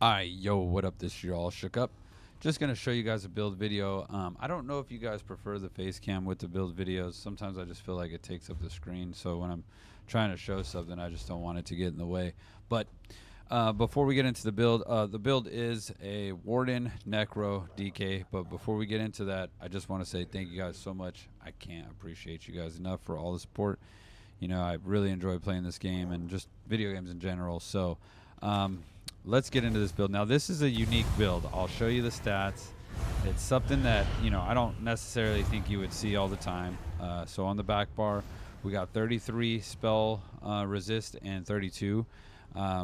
Alright, yo, what up? This year all shook up. Just gonna show you guys a build video. I don't know if you guys prefer the face cam with the build videos. Sometimes I just feel like it takes up the screen, so when I'm trying to show something, I just don't want it to get in the way. But before we get into the build is a Warden Necro DK. But before we get into that, I just want to say thank you guys so much. I can't appreciate you guys enough for all the support. You know, I really enjoy playing this game and just video games in general. So let's get into this build. Now, this is a unique build. I'll show you the stats. It's something that, you know, I don't necessarily think you would see all the time. So on the back bar, we got 33 spell resist and 32.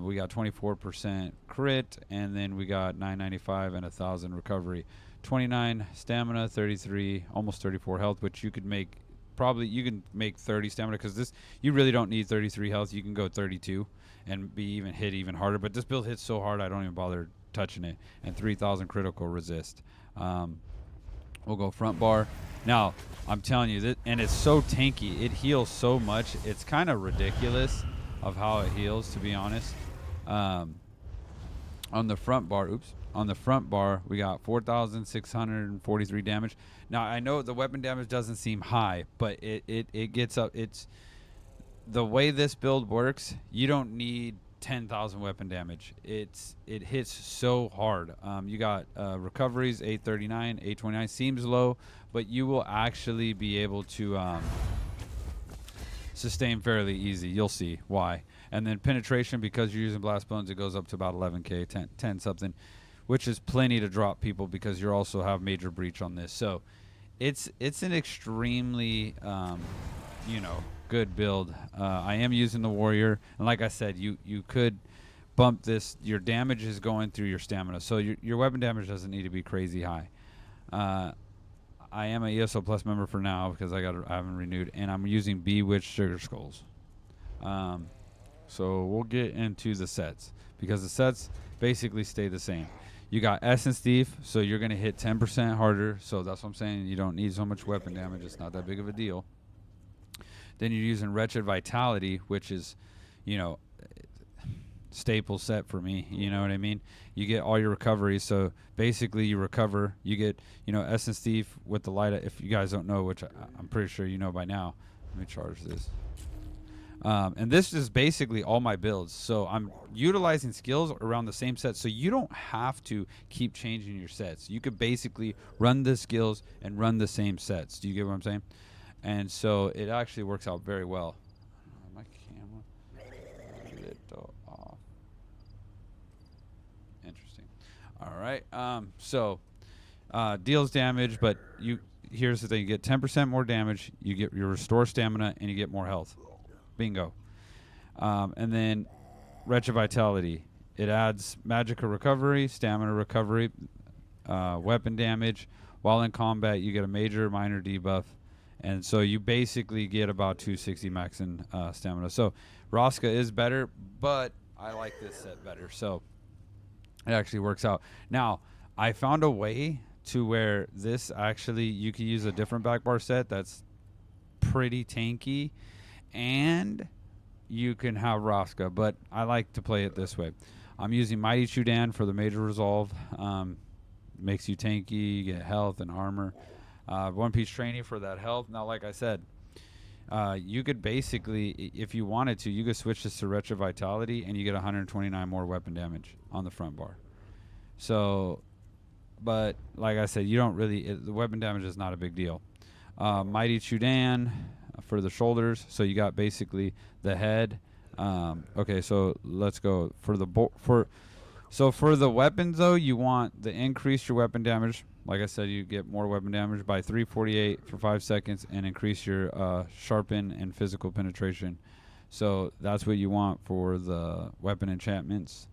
We got 24% crit, and then we got 995 and 1,000 recovery. 29 stamina, 33, almost 34 health, which you could make. Probably you can make 30 stamina because this you really don't need 33 health. You can go 32 and be even hit even harder. But this build hits so hard I don't even bother touching it. And 3,000 critical resist. We'll go front bar. Now I'm telling you that, and it's so tanky. It heals so much. It's kind of ridiculous of how it heals, to be honest. On the front bar, we got 4,643 damage. Now I know the weapon damage doesn't seem high, but it gets up. It's the way this build works. You don't need 10,000 weapon damage. It hits so hard. You got recoveries 839, 829 seems low, but you will actually be able to sustain fairly easy. You'll see why. And then penetration, because you're using blast bones, it goes up to about 11k, 10 something, which is plenty to drop people because you also have major breach on this. So it's an extremely good build. I am using the warrior, and like I said, you could bump this. Your damage is going through your stamina, so your weapon damage doesn't need to be crazy high. I am an ESO Plus member for now because I haven't renewed, and I'm using Bewitched Sugar Skulls. So we'll get into the sets because the sets basically stay the same. You got Essence Thief, so you're going to hit 10% harder. So that's what I'm saying. You don't need so much weapon damage. It's not that big of a deal. Then you're using Wretched Vitality, which is, staple set for me. You know what I mean? You get all your recoveries. So basically you recover. You get, Essence Thief with the light. If you guys don't know, which I'm pretty sure you know by now. Let me charge this. And this is basically all my builds. So I'm utilizing skills around the same set. So you don't have to keep changing your sets. You could basically run the skills and run the same sets. Do you get what I'm saying? And so it actually works out very well. My camera a little off. Interesting. All right. So deals damage, but here's the thing: you get 10% more damage. You get your restore stamina, and you get more health. Bingo. And then Wretched Vitality. It adds Magica recovery, stamina recovery, weapon damage. While in combat, you get a major, minor debuff. And so you basically get about 260 max in stamina. So Roska is better, but I like this set better. So it actually works out. Now, I found a way to where this actually, you can use a different back bar set that's pretty tanky, and you can have Roska, but I like to play it this way. I'm using Mighty Chudan for the major resolve. Makes you tanky, you get health and armor. One Piece Training for that health. Now, like I said, you could basically, if you wanted to, you could switch this to Wretched Vitality, and you get 129 more weapon damage on the front bar. So, but like I said, you don't really, the weapon damage is not a big deal. Mighty Chudan for the shoulders. So you got basically the head. Okay, so let's go for the for the weapons though. You want the increase your weapon damage. Like I said, you get more weapon damage by 348 for 5 seconds, and increase your sharpen and physical penetration. So that's what you want for the weapon enchantments.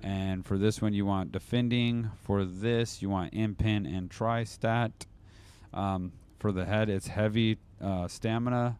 And for this one, you want defending. For this, you want impin and tri-stat. For the head, it's heavy stamina,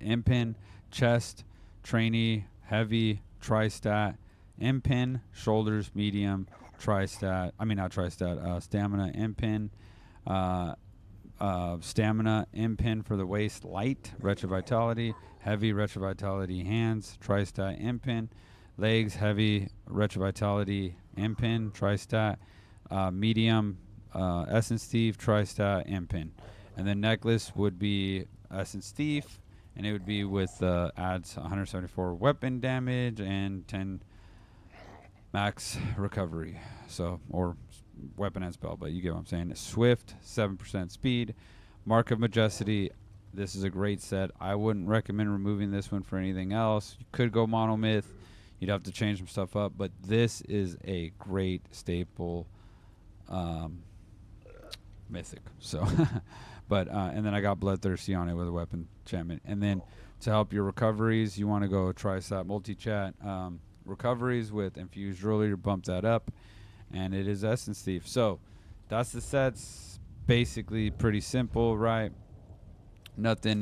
impin, chest, trainee, heavy, tri-stat, impin, shoulders, medium, tri-stat. I mean, not tri-stat, stamina, impin, stamina, impin for the waist, light, Wretched Vitality, heavy, Wretched Vitality, hands, tri-stat, impin, Legs, heavy, retro vitality, and pin, tri-stat. Medium, essence thief, tri-stat, and pin. And then necklace would be essence thief, and it would be with adds 174 weapon damage and 10 max recovery. So, or weapon and spell, but you get what I'm saying. Swift, 7% speed. Mark of Majesty. This is a great set. I wouldn't recommend removing this one for anything else. You could go monomyth. You'd have to change some stuff up, but this is a great staple mythic. So, but and then I got Bloodthirsty on it with a weapon enchantment. And then to help your recoveries, you want to go Tri-Stat multi-chat recoveries with Infused Earlier, bump that up, and it is Essence Thief. So that's the sets. Basically pretty simple, right? Nothing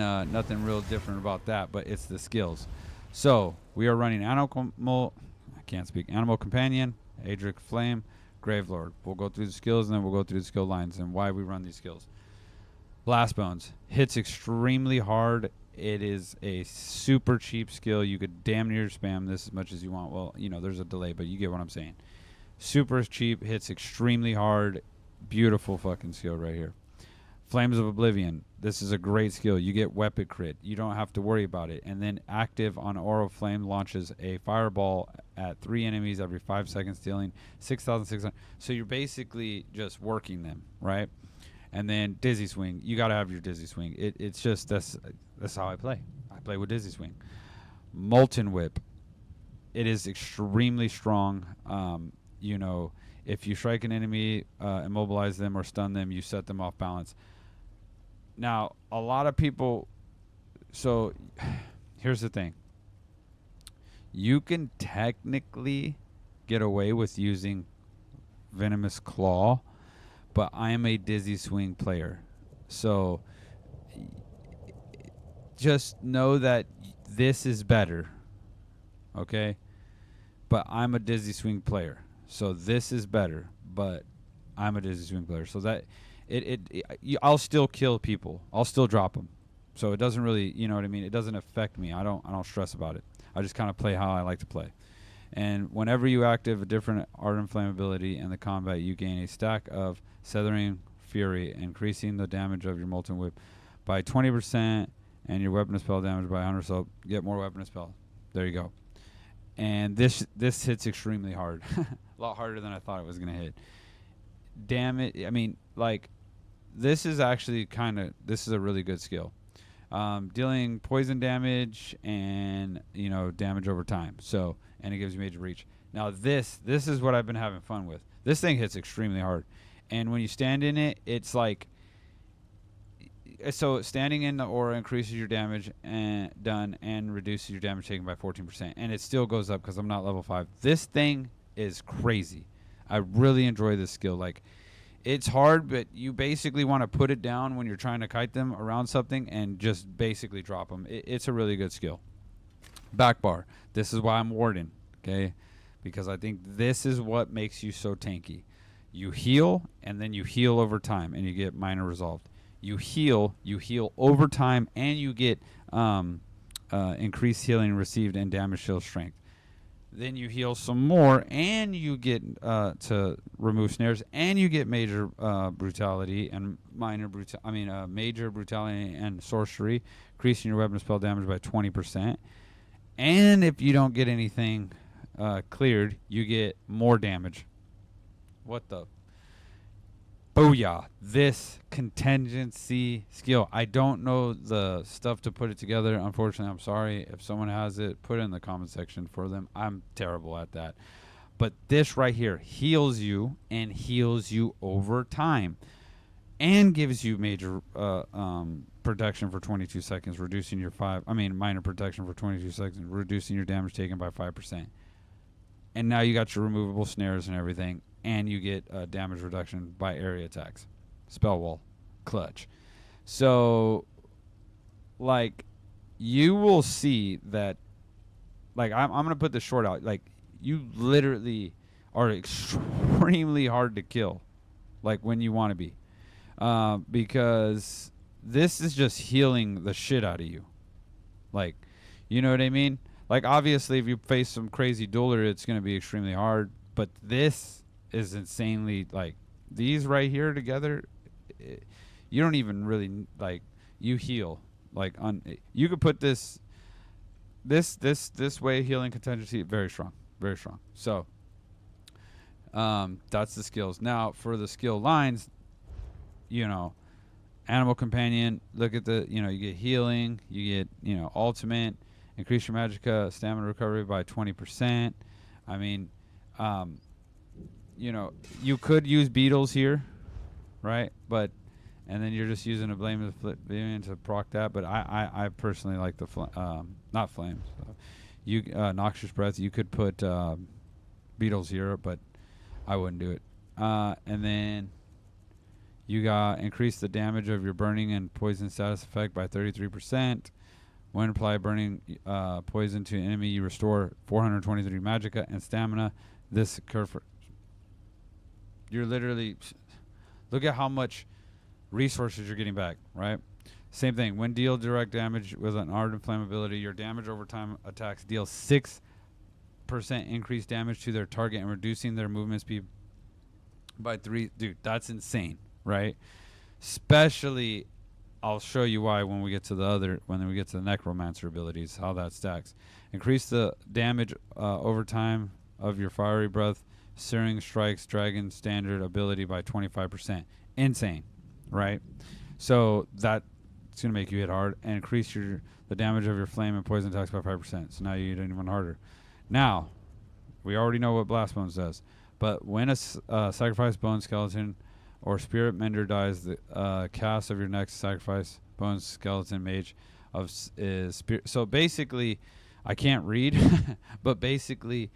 real different about that, but it's the skills. So we are running Animal Companion, Adric Flame, Gravelord. We'll go through the skills, and then we'll go through the skill lines and why we run these skills. Blast Bones hits extremely hard. It is a super cheap skill. You could damn near spam this as much as you want. Well, you know, there's a delay, but you get what I'm saying. Super cheap, hits extremely hard. Beautiful fucking skill right here. Flames of Oblivion. This is a great skill. You get weapon crit. You don't have to worry about it. And then active on Aura Flame launches a fireball at 3 enemies every 5 seconds, dealing 6,600. So you're basically just working them, right? And then Dizzy Swing. You got to have your Dizzy Swing. It's just that's how I play. I play with Dizzy Swing. Molten Whip. It is extremely strong. You know, if you strike an enemy, immobilize them or stun them, you set them off balance. Now, a lot of people... So, here's the thing. You can technically get away with using Venomous Claw, but I am a Dizzy Swing player. So, just know that this is better. Okay? But I'm a Dizzy Swing player. So this is better, but I'm a Dizzy Swing player. So that I'll still kill people. I'll still drop them. So it doesn't really, you know what I mean? It doesn't affect me. I don't stress about it. I just kind of play how I like to play. And whenever you active a different Ardent Flame ability in the combat, you gain a stack of Seathering Fury, increasing the damage of your Molten Whip by 20% and your weapon and spell damage by 100. So get more weapon and spell. There you go. And this hits extremely hard. A lot harder than I thought it was going to hit. Damn it. I mean, like, this is actually this is a really good skill. Dealing poison damage and, you know, damage over time. So, and it gives you major reach. Now, this is what I've been having fun with. This thing hits extremely hard. And when you stand in it, it's like... So standing in the aura increases your damage and reduces your damage taken by 14%. And it still goes up because I'm not level 5. This thing is crazy. I really enjoy this skill. Like, it's hard, but you basically want to put it down when you're trying to kite them around something and just basically drop them. It's a really good skill. Back bar. This is why I'm Warden, okay? Because I think this is what makes you so tanky. You heal, and then you heal over time, and you get minor resolved. You heal over time, and you get increased healing received and damage shield strength. Then you heal some more, and you get to remove snares, and you get major brutality and major brutality and sorcery, increasing your weapon and spell damage by 20%. And if you don't get anything cleared, you get more damage. What the? Booyah. This contingency skill. I don't know the stuff to put it together. Unfortunately, I'm sorry. If someone has it, put it in the comment section for them. I'm terrible at that. But this right here heals you and heals you over time. And gives you major protection for 22 seconds, reducing your minor protection for 22 seconds, reducing your damage taken by 5%. And now you got your removable snares and everything. And you get damage reduction by area attacks. Spell wall. Clutch. So, like, you will see that, like, I'm going to put this short out. Like, you literally are extremely hard to kill. Like, when you want to be. Because this is just healing the shit out of you. Like, you know what I mean? like obviously if you face some crazy dueler, it's going to be extremely hard. But this is insanely like these right here together. You don't even really like you heal like on. You could put this way healing contingency very strong, very strong. So that's the skills. Now for the skill lines, animal companion. Look at the you get healing, you get ultimate, increase your magicka stamina recovery by 20%. I mean, you could use beetles here, right? But and then you're just using a blame of the to proc that. But I personally like the not flames. You noxious breath. You could put beetles here, but I wouldn't do it. And then you got increase the damage of your burning and poison status effect by 33%. When apply burning poison to an enemy, you restore 423 magicka and stamina. This curve. You're literally look at how much resources you're getting back, right? Same thing. When deal direct damage with an ardent flame ability, your damage over time attacks deal 6% increased damage to their target and reducing their movement speed by 3. Dude, that's insane, right? Especially, I'll show you why when we get to the necromancer abilities, how that stacks. Increase the damage over time of your fiery breath, searing strikes, dragon standard ability by 25%. Insane, right? So that's going to make you hit hard and increase the damage of your flame and poison attacks by 5%. So now you hit even harder. Now, we already know what Blast Bones does, but when a sacrifice bone skeleton or spirit mender dies, the cast of your next sacrifice bone skeleton mage is spirit. So basically, I can't read, but basically,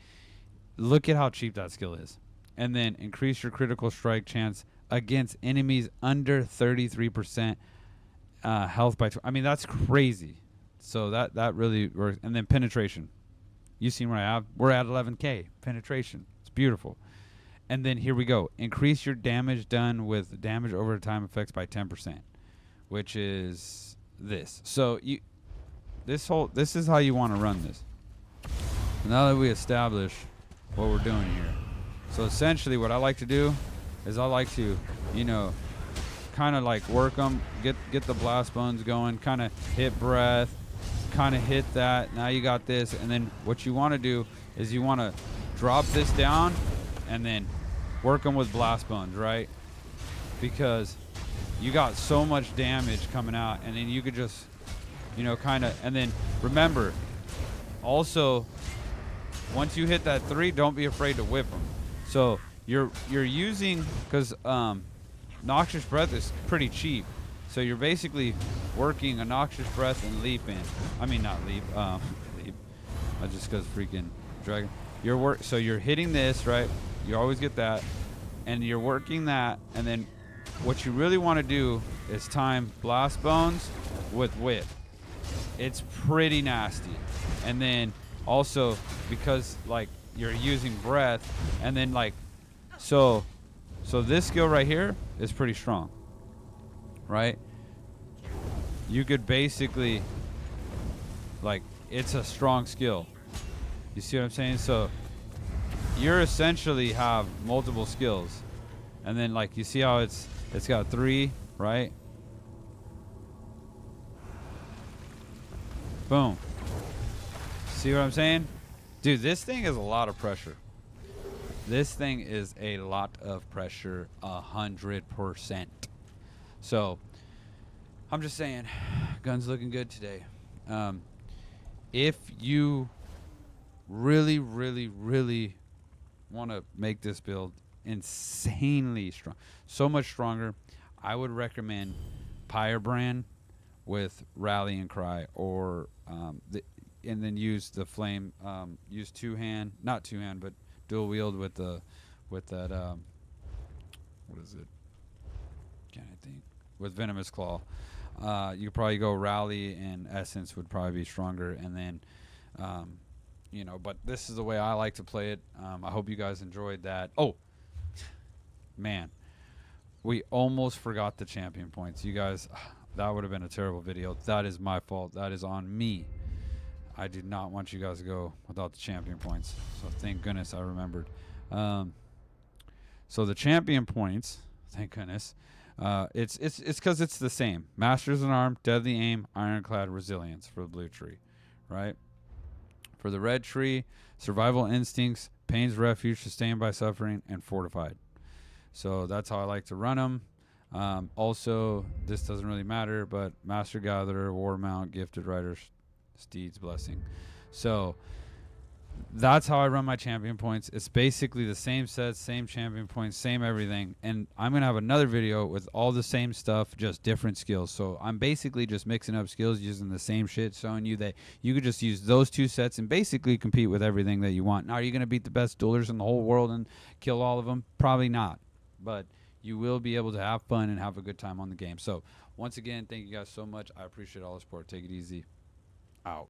look at how cheap that skill is. And then increase your critical strike chance against enemies under 33% health by. I mean, that's crazy. So that really works. And then penetration. You've seen what I have. We're at 11k penetration. It's beautiful. And then here we go. Increase your damage done with damage over time effects by 10%, which is this. So this is how you want to run this. Now that we establish what we're doing here. So essentially what I like to do is I like to, kind of like work them, get the blast bones going, kind of hit breath, kind of hit that. Now you got this, and then what you want to do is you want to drop this down and then work them with blast bones, right? Because you got so much damage coming out, and then you could just, kind of, and then remember, also, once you hit that 3, don't be afraid to whip them. So you're using, because noxious breath is pretty cheap, so you're basically working a noxious breath and leap in. I mean not leap, leap. Just because freaking dragon. So you're hitting this, right? You always get that, and you're working that, and then what you really want to do is time blast bones with whip. It's pretty nasty, and then also because like you're using breath, and then like so this skill right here is pretty strong, right? You could basically like it's a strong skill. You see what I'm saying? So you're essentially have multiple skills, and then like you see how it's got 3, right? Boom. See what I'm saying? Dude, this thing is a lot of pressure. This thing is a lot of pressure, 100%. So, I'm just saying, gun's looking good today. If you really, really, really want to make this build insanely strong, so much stronger, I would recommend Pyrebrand with Rallying Cry, or and then use the flame. Use not two hand, but dual wield with that. What is it? Can't I think? With Venomous Claw. You could probably go Rally, and Essence would probably be stronger, and then but this is the way I like to play it. I hope you guys enjoyed that. Oh man, we almost forgot the champion points. You guys, that would have been a terrible video. That is my fault. That is on me. I did not want you guys to go without the champion points. So thank goodness I remembered. So the champion points, thank goodness, it's because it's the same. Masters in Arm, Deadly Aim, Ironclad, Resilience for the blue tree, right? For the red tree, Survival Instincts, Pain's Refuge, Sustained by Suffering, and Fortified. So that's how I like to run them. Also, this doesn't really matter, but Master Gatherer, War Mount, Gifted Rider, Steed's Blessing. So that's how I run my champion points. It's basically the same sets, same champion points, same everything. And I'm going to have another video with all the same stuff, just different skills. So I'm basically just mixing up skills using the same shit, showing you that you could just use those 2 sets and basically compete with everything that you want. Now, are you going to beat the best duelers in the whole world and kill all of them? Probably not. But you will be able to have fun and have a good time on the game. So once again, thank you guys so much. I appreciate all the support. Take it easy.